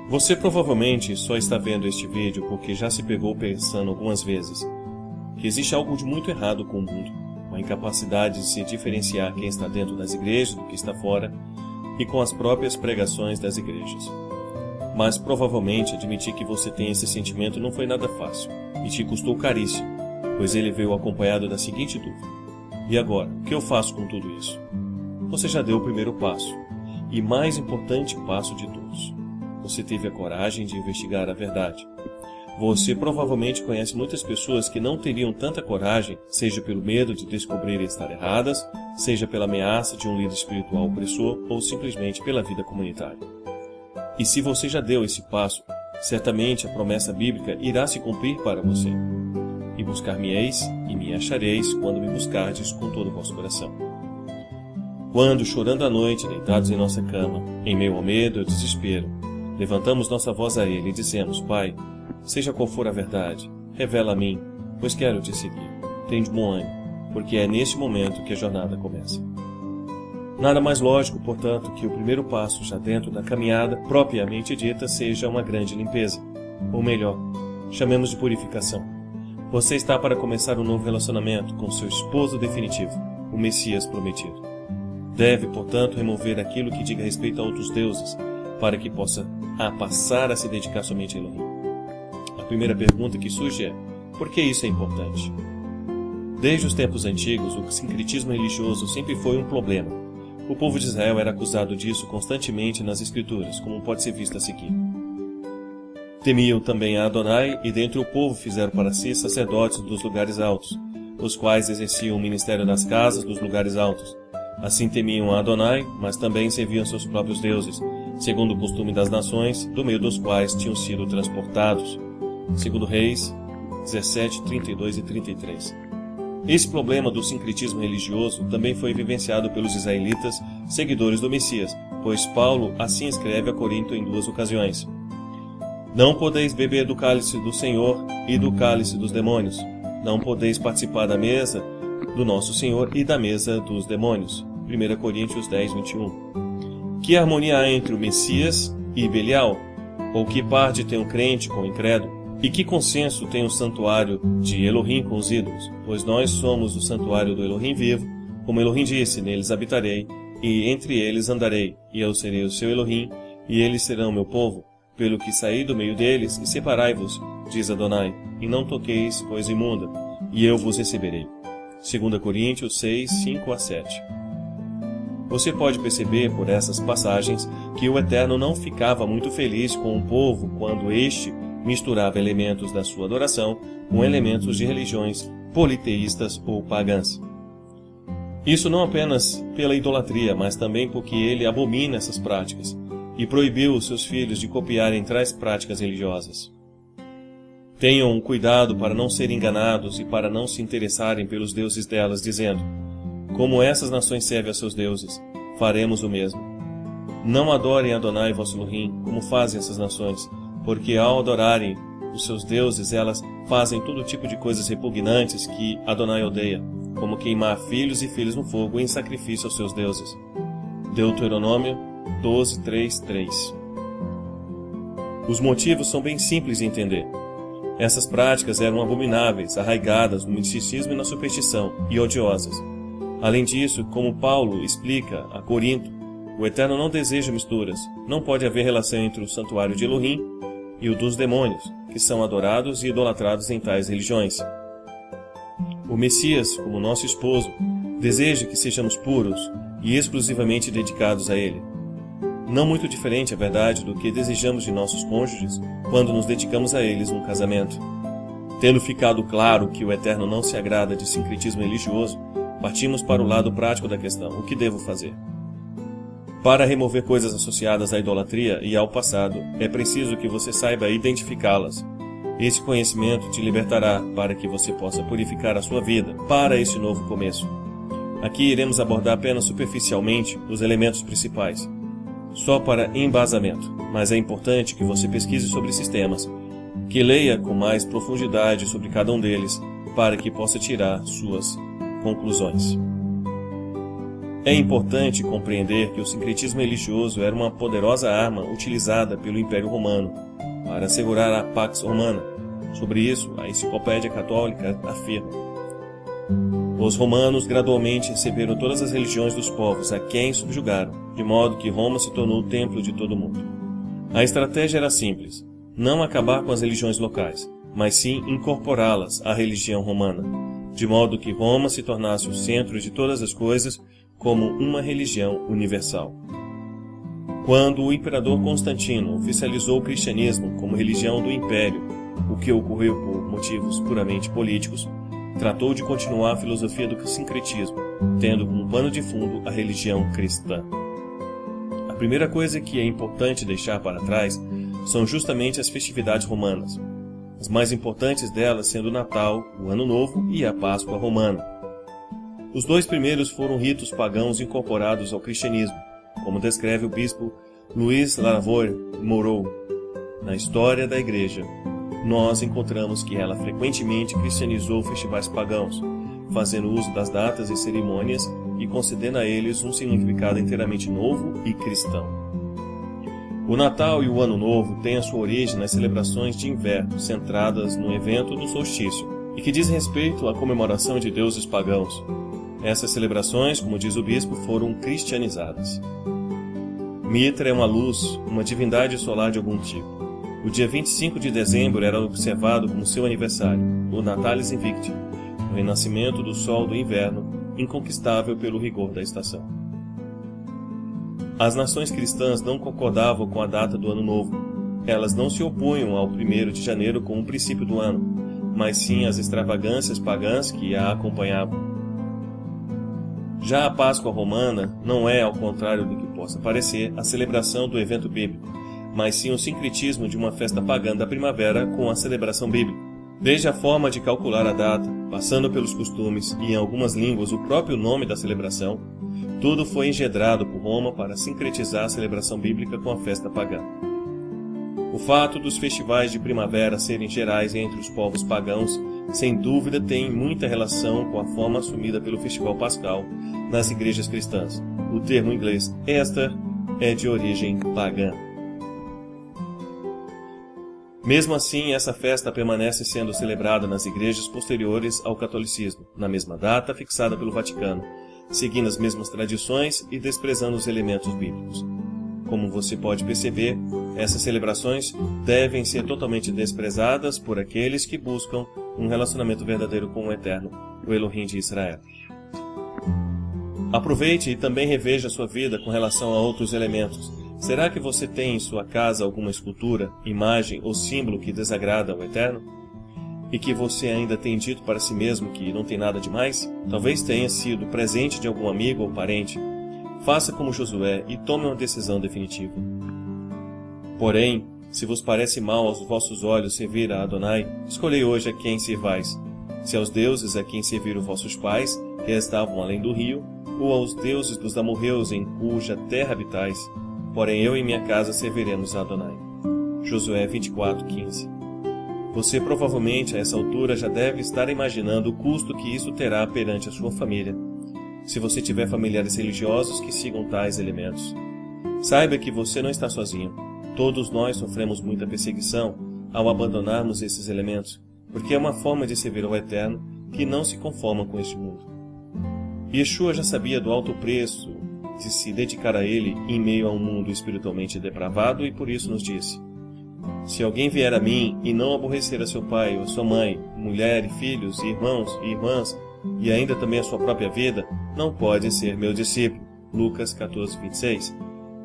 Você provavelmente só está vendo este vídeo porque já se pegou pensando algumas vezes que existe algo de muito errado com o mundo, com a incapacidade de se diferenciar quem está dentro das igrejas do que está fora e com as próprias pregações das igrejas. Mas provavelmente admitir que você tem esse sentimento não foi nada fácil e te custou caríssimo, pois ele veio acompanhado da seguinte dúvida: e agora, o que eu faço com tudo isso? Você já deu o primeiro passo, e mais importante passo de todos. Você teve a coragem de investigar a verdade. Você provavelmente conhece muitas pessoas que não teriam tanta coragem, seja pelo medo de descobrirem estar erradas, seja pela ameaça de um líder espiritual opressor ou simplesmente pela vida comunitária. E se você já deu esse passo, certamente a promessa bíblica irá se cumprir para você. E buscar-me-eis e me achareis quando me buscardes com todo o vosso coração. Quando, chorando à noite, deitados em nossa cama, em meio ao medo e ao desespero, levantamos nossa voz a Ele e dizemos: Pai, seja qual for a verdade, revela a mim, pois quero te seguir. Tende bom ânimo, porque é neste momento que a jornada começa. Nada mais lógico, portanto, que o primeiro passo já dentro da caminhada propriamente dita seja uma grande limpeza. Ou melhor, chamemos de purificação. Você está para começar um novo relacionamento com seu esposo definitivo, o Messias prometido. Deve, portanto, remover aquilo que diga respeito a outros deuses, para que possa passar a se dedicar somente a Elohim. A primeira pergunta que surge é: por que isso é importante? Desde os tempos antigos, o sincretismo religioso sempre foi um problema. O povo de Israel era acusado disso constantemente nas Escrituras, como pode ser visto a seguir. Temiam também a Adonai, e dentre o povo fizeram para si sacerdotes dos lugares altos, os quais exerciam o ministério das casas dos lugares altos. Assim temiam a Adonai, mas também serviam seus próprios deuses, segundo o costume das nações, do meio dos quais tinham sido transportados. Segundo Reis 17, 32 e 33. Esse problema do sincretismo religioso também foi vivenciado pelos israelitas, seguidores do Messias, pois Paulo assim escreve a Corinto em 2 ocasiões: Não podeis beber do cálice do Senhor e do cálice dos demônios. Não podeis participar da mesa do nosso Senhor e da mesa dos demônios. 1 Coríntios 10, 21. Que harmonia há entre o Messias e Belial? Ou que parte tem o crente com o incrédulo? E que consenso tem o santuário de Elohim com os ídolos? Pois nós somos o santuário do Elohim vivo, como Elohim disse: neles habitarei, e entre eles andarei, e eu serei o seu Elohim, e eles serão meu povo. Pelo que saí do meio deles, e separai-vos, diz Adonai, e não toqueis coisa imunda, e eu vos receberei. 2 Coríntios 6, 5 a 7. Você pode perceber por essas passagens que o Eterno não ficava muito feliz com o povo quando este misturava elementos da sua adoração com elementos de religiões politeístas ou pagãs. Isso não apenas pela idolatria, mas também porque ele abomina essas práticas e proibiu os seus filhos de copiarem tais práticas religiosas. Tenham cuidado para não serem enganados e para não se interessarem pelos deuses delas, dizendo: como essas nações servem a seus deuses, faremos o mesmo. Não adorem Adonai vosso Elohim, como fazem essas nações, porque ao adorarem os seus deuses, elas fazem todo tipo de coisas repugnantes que Adonai odeia, como queimar filhos e filhas no fogo em sacrifício aos seus deuses. Deuteronômio 12, 3, 3. Os motivos são bem simples de entender. Essas práticas eram abomináveis, arraigadas no misticismo e na superstição, e odiosas. Além disso, como Paulo explica a Corinto, o Eterno não deseja misturas. Não pode haver relação entre o santuário de Elohim e o dos demônios, que são adorados e idolatrados em tais religiões. O Messias, como nosso esposo, deseja que sejamos puros e exclusivamente dedicados a Ele. Não muito diferente, é verdade, do que desejamos de nossos cônjuges quando nos dedicamos a eles num casamento. Tendo ficado claro que o Eterno não se agrada de sincretismo religioso, partimos para o lado prático da questão: o que devo fazer? Para remover coisas associadas à idolatria e ao passado, é preciso que você saiba identificá-las. Esse conhecimento te libertará para que você possa purificar a sua vida para esse novo começo. Aqui iremos abordar apenas superficialmente os elementos principais, só para embasamento, mas é importante que você pesquise sobre esses temas, que leia com mais profundidade sobre cada um deles, para que possa tirar suas conclusões. É importante compreender que o sincretismo religioso era uma poderosa arma utilizada pelo Império Romano para assegurar a Pax Romana. Sobre isso, a Enciclopédia Católica afirma: os romanos gradualmente receberam todas as religiões dos povos a quem subjugaram, de modo que Roma se tornou o templo de todo mundo. A estratégia era simples: não acabar com as religiões locais, mas sim incorporá-las à religião romana, de modo que Roma se tornasse o centro de todas as coisas como uma religião universal. Quando o imperador Constantino oficializou o cristianismo como religião do império, o que ocorreu por motivos puramente políticos, tratou de continuar a filosofia do sincretismo, tendo como pano de fundo a religião cristã. A primeira coisa que é importante deixar para trás são justamente as festividades romanas, as mais importantes delas sendo o Natal, o Ano Novo e a Páscoa romana. Os dois primeiros foram ritos pagãos incorporados ao cristianismo, como descreve o bispo Louis Lavoie-Moreau. Na história da Igreja, nós encontramos que ela frequentemente cristianizou festivais pagãos, fazendo uso das datas e cerimônias e concedendo a eles um significado inteiramente novo e cristão. O Natal e o Ano Novo têm a sua origem nas celebrações de inverno, centradas no evento do solstício, e que diz respeito à comemoração de deuses pagãos. Essas celebrações, como diz o bispo, foram cristianizadas. Mitra é uma luz, uma divindade solar de algum tipo. O dia 25 de dezembro era observado como seu aniversário, o Natalis Invicti, o renascimento do sol do inverno, inconquistável pelo rigor da estação. As nações cristãs não concordavam com a data do Ano Novo. Elas não se opunham ao 1º de janeiro como o princípio do ano, mas sim às extravagâncias pagãs que a acompanhavam. Já a Páscoa romana não é, ao contrário do que possa parecer, a celebração do evento bíblico, mas sim o sincretismo de uma festa pagã da primavera com a celebração bíblica. Desde a forma de calcular a data, passando pelos costumes e, em algumas línguas, o próprio nome da celebração, tudo foi engendrado por Roma para sincretizar a celebração bíblica com a festa pagã. O fato dos festivais de primavera serem gerais entre os povos pagãos, sem dúvida, tem muita relação com a forma assumida pelo Festival Pascal nas igrejas cristãs. O termo inglês Easter é de origem pagã. Mesmo assim, essa festa permanece sendo celebrada nas igrejas posteriores ao catolicismo, na mesma data fixada pelo Vaticano, seguindo as mesmas tradições e desprezando os elementos bíblicos. Como você pode perceber, essas celebrações devem ser totalmente desprezadas por aqueles que buscam um relacionamento verdadeiro com o Eterno, o Elohim de Israel. Aproveite e também reveja sua vida com relação a outros elementos. Será que você tem em sua casa alguma escultura, imagem ou símbolo que desagrada ao Eterno? E que você ainda tem dito para si mesmo que não tem nada demais? Talvez tenha sido presente de algum amigo ou parente. Faça como Josué e tome uma decisão definitiva. Porém, se vos parece mal aos vossos olhos servir a Adonai, escolhei hoje a quem servais. Se aos deuses a quem serviram vossos pais, que estavam além do rio, ou aos deuses dos amorreus em cuja terra habitais. Porém eu e minha casa serviremos a Adonai. Josué 24:15. Você provavelmente a essa altura já deve estar imaginando o custo que isso terá perante a sua família, se você tiver familiares religiosos que sigam tais elementos. Saiba que você não está sozinho. Todos nós sofremos muita perseguição ao abandonarmos esses elementos, porque é uma forma de servir ao Eterno que não se conforma com este mundo. Yeshua já sabia do alto preço de se dedicar a Ele em meio a um mundo espiritualmente depravado e por isso nos disse: se alguém vier a mim e não aborrecer a seu pai ou a sua mãe, mulher e filhos, e irmãos e irmãs, e ainda também a sua própria vida, não pode ser meu discípulo. Lucas 14:26.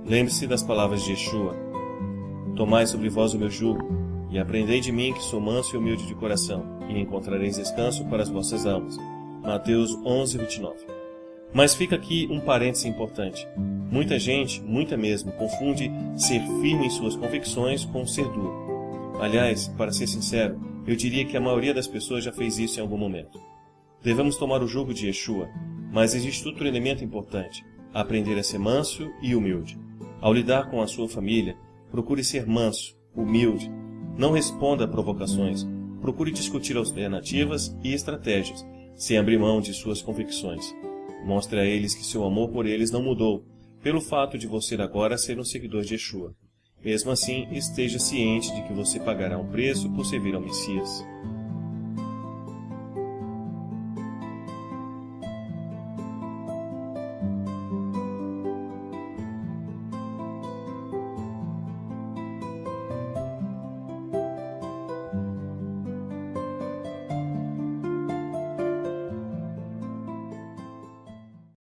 Lembre-se das palavras de Yeshua: tomai sobre vós o meu jugo, e aprendei de mim que sou manso e humilde de coração, e encontrareis descanso para as vossas almas. Mateus 11:29. Mas fica aqui um parêntese importante. Muita gente, muita mesmo, confunde ser firme em suas convicções com ser duro. Aliás, para ser sincero, eu diria que a maioria das pessoas já fez isso em algum momento. Devemos tomar o jugo de Yeshua, mas existe outro elemento importante: aprender a ser manso e humilde. Ao lidar com a sua família, procure ser manso, humilde. Não responda a provocações. Procure discutir alternativas e estratégias, sem abrir mão de suas convicções. Mostre a eles que seu amor por eles não mudou, pelo fato de você agora ser um seguidor de Yeshua. Mesmo assim, esteja ciente de que você pagará um preço por servir ao Messias.